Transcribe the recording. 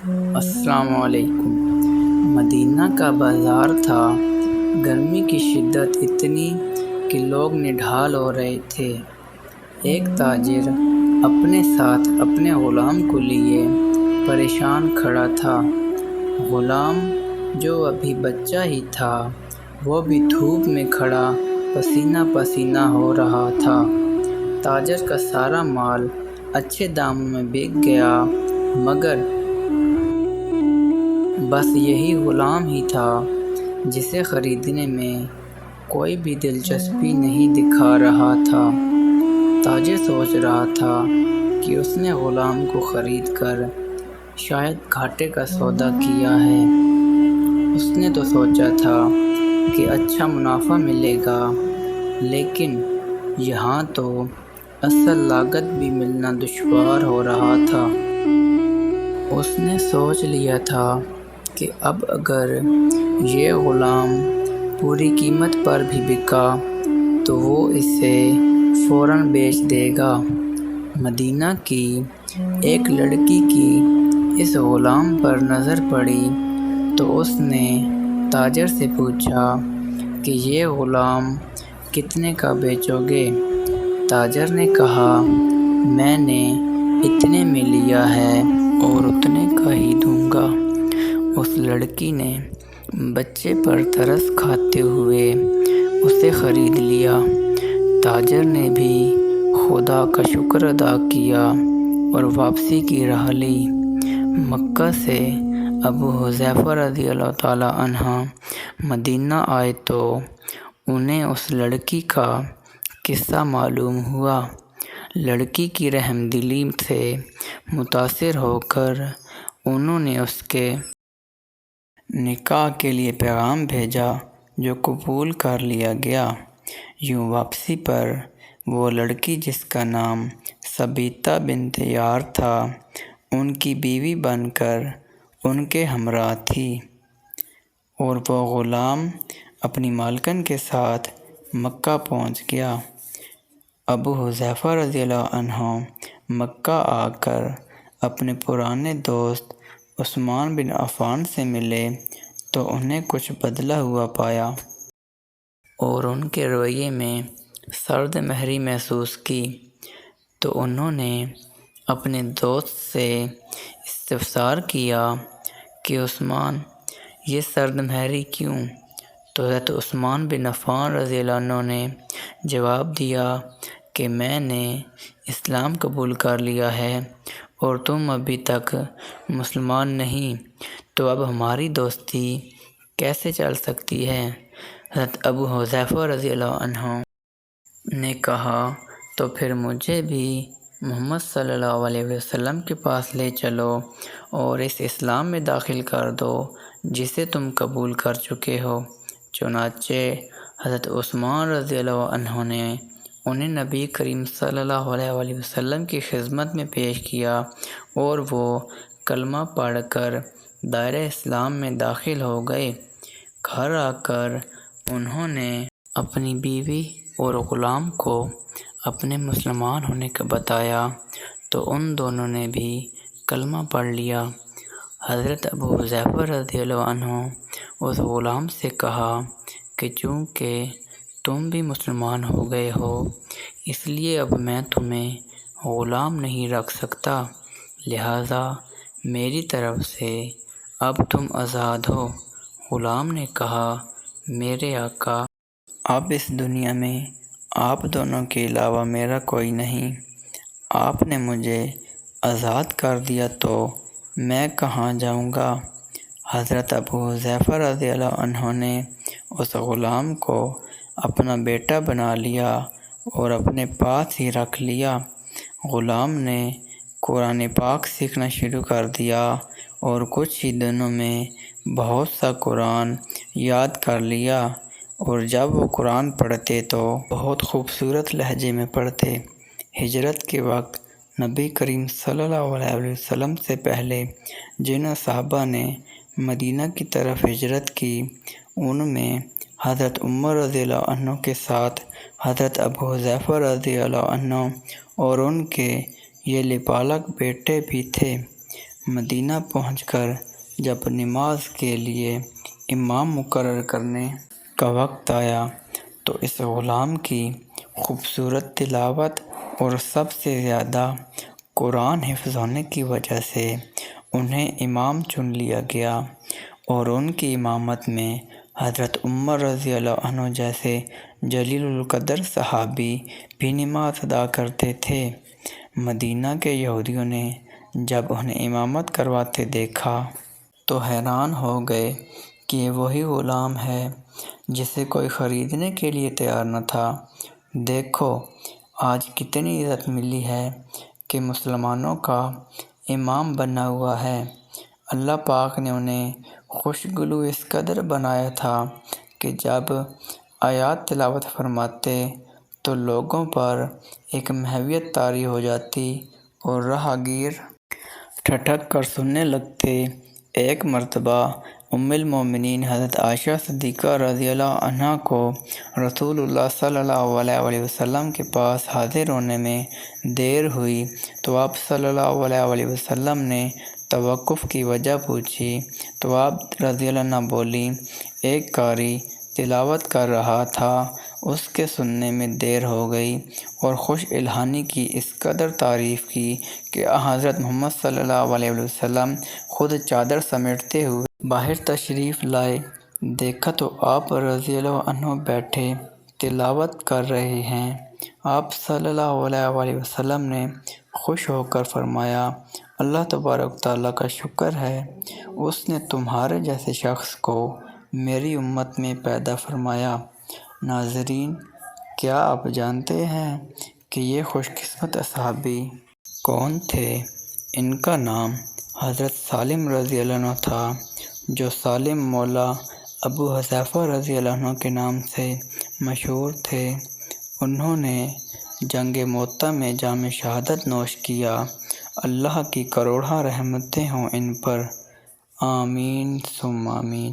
السلام علیکم۔ مدینہ کا بازار تھا۔ گرمی کی شدت اتنی کہ لوگ نڈھال ہو رہے تھے۔ ایک تاجر اپنے ساتھ اپنے غلام کو لیے پریشان کھڑا تھا۔ غلام جو ابھی بچہ ہی تھا، وہ بھی دھوپ میں کھڑا پسینہ پسینہ ہو رہا تھا۔ تاجر کا سارا مال اچھے داموں میں بک گیا، مگر بس یہی غلام ہی تھا جسے خریدنے میں کوئی بھی دلچسپی نہیں دکھا رہا تھا۔ تاجر سوچ رہا تھا کہ اس نے غلام کو خرید کر شاید گھاٹے کا سودا کیا ہے۔ اس نے تو سوچا تھا کہ اچھا منافع ملے گا، لیکن یہاں تو اصل لاگت بھی ملنا دشوار ہو رہا تھا۔ اس نے سوچ لیا تھا کہ اب اگر یہ غلام پوری قیمت پر بھی بکا تو وہ اسے فوراً بیچ دے گا۔ مدینہ کی ایک لڑکی کی اس غلام پر نظر پڑی تو اس نے تاجر سے پوچھا کہ یہ غلام کتنے کا بیچو گے؟ تاجر نے کہا، میں نے اتنے میں لیا ہے اور اتنے کا ہی دوں گا۔ اس لڑکی نے بچے پر ترس کھاتے ہوئے اسے خرید لیا۔ تاجر نے بھی خدا کا شکر ادا کیا اور واپسی کی راہ لی۔ مکہ سے ابو حذیفہ رضی اللہ تعالیٰ عنہ مدینہ آئے تو انہیں اس لڑکی کا قصہ معلوم ہوا۔ لڑکی کی رحم دلی سے متاثر ہو کر انہوں نے اس کے نکاح کے لیے پیغام بھیجا، جو قبول کر لیا گیا۔ یوں واپسی پر وہ لڑکی، جس کا نام ثابتہ بنت یار تھا، ان کی بیوی بن کر ان کے ہمراہ تھی، اور وہ غلام اپنی مالکن کے ساتھ مکہ پہنچ گیا۔ ابو حذیفہ رضی اللہ عنہ مکہ آ کر اپنے پرانے دوست عثمان بن عفان سے ملے تو انہیں کچھ بدلا ہوا پایا اور ان کے رویے میں سرد مہری محسوس کی، تو انہوں نے اپنے دوست سے استفسار کیا کہ عثمان، یہ سرد مہری کیوں؟ تو حضرت عثمان بن عفان رضی اللہ عنہ نے جواب دیا کہ میں نے اسلام قبول کر لیا ہے اور تم ابھی تک مسلمان نہیں، تو اب ہماری دوستی کیسے چل سکتی ہے؟ حضرت ابو حذیفہ رضی اللہ عنہ نے کہا، تو پھر مجھے بھی محمد صلی اللہ علیہ وسلم کے پاس لے چلو اور اس اسلام میں داخل کر دو جسے تم قبول کر چکے ہو۔ چنانچہ حضرت عثمان رضی اللہ عنہ نے انہیں نبی کریم صلی اللہ علیہ وسلم کی خدمت میں پیش کیا اور وہ کلمہ پڑھ کر دائرہ اسلام میں داخل ہو گئے۔ گھر آ کر انہوں نے اپنی بیوی اور غلام کو اپنے مسلمان ہونے کا بتایا تو ان دونوں نے بھی کلمہ پڑھ لیا۔ حضرت ابو حذیفہ رضی اللہ عنہ اس غلام سے کہا کہ چونکہ تم بھی مسلمان ہو گئے ہو، اس لیے اب میں تمہیں غلام نہیں رکھ سکتا، لہٰذا میری طرف سے اب تم آزاد ہو۔ غلام نے کہا، میرے آقا، اب اس دنیا میں آپ دونوں کے علاوہ میرا کوئی نہیں، آپ نے مجھے آزاد کر دیا تو میں کہاں جاؤں گا؟ حضرت ابو حذیفہ رضی اللہ عنہ نے اس غلام کو اپنا بیٹا بنا لیا اور اپنے پاس ہی رکھ لیا۔ غلام نے قرآن پاک سیکھنا شروع کر دیا اور کچھ ہی دنوں میں بہت سا قرآن یاد کر لیا، اور جب وہ قرآن پڑھتے تو بہت خوبصورت لہجے میں پڑھتے۔ ہجرت کے وقت نبی کریم صلی اللہ علیہ وسلم سے پہلے جن صحابہ نے مدینہ کی طرف ہجرت کی، ان میں حضرت عمر رضی اللہ عنہ کے ساتھ حضرت ابو حذیفہ رضی اللہ عنہ اور ان کے یہ لبالغ بیٹے بھی تھے۔ مدینہ پہنچ کر جب نماز کے لیے امام مقرر کرنے کا وقت آیا تو اس غلام کی خوبصورت تلاوت اور سب سے زیادہ قرآن حفظ ہونے کی وجہ سے انہیں امام چن لیا گیا، اور ان کی امامت میں حضرت عمر رضی اللہ عنہ جیسے جلیل القدر صحابی بھی نماز ادا کرتے تھے۔ مدینہ کے یہودیوں نے جب انہیں امامت کرواتے دیکھا تو حیران ہو گئے کہ یہ وہی غلام ہے جسے کوئی خریدنے کے لیے تیار نہ تھا۔ دیکھو آج کتنی عزت ملی ہے کہ مسلمانوں کا امام بنا ہوا ہے۔ اللہ پاک نے انہیں خوشگلو اس قدر بنایا تھا کہ جب آیات تلاوت فرماتے تو لوگوں پر ایک محویت طاری ہو جاتی اور راہگیر ٹھٹک کر سننے لگتے۔ ایک مرتبہ ام المومنین حضرت عائشہ صدیقہ رضی اللہ عنہا کو رسول اللہ صلی اللہ علیہ وسلم کے پاس حاضر ہونے میں دیر ہوئی تو آپ صلی اللہ علیہ وسلم نے توقف کی وجہ پوچھی تو آپ رضی اللہ عنہ بولی، ایک قاری تلاوت کر رہا تھا، اس کے سننے میں دیر ہو گئی، اور خوش الہانی کی اس قدر تعریف کی کہ حضرت محمد صلی اللہ علیہ وسلم خود چادر سمیٹتے ہوئے باہر تشریف لائے۔ دیکھا تو آپ رضی اللہ عنہ بیٹھے تلاوت کر رہے ہیں۔ آپ صلی اللہ علیہ وسلم نے خوش ہو کر فرمایا، اللہ تبارک تعالیٰ کا شکر ہے، اس نے تمہارے جیسے شخص کو میری امت میں پیدا فرمایا۔ ناظرین، کیا آپ جانتے ہیں کہ یہ خوش قسمت اصحابی کون تھے؟ ان کا نام حضرت سالم رضی اللہ عنہ تھا، جو سالم مولا ابو حذیفہ رضی اللہ عنہ کے نام سے مشہور تھے۔ انہوں نے جنگ موطا میں جام شہادت نوش کیا۔ اللہ کی کروڑہ رحمتیں ہوں ان پر، آمین ثم آمین۔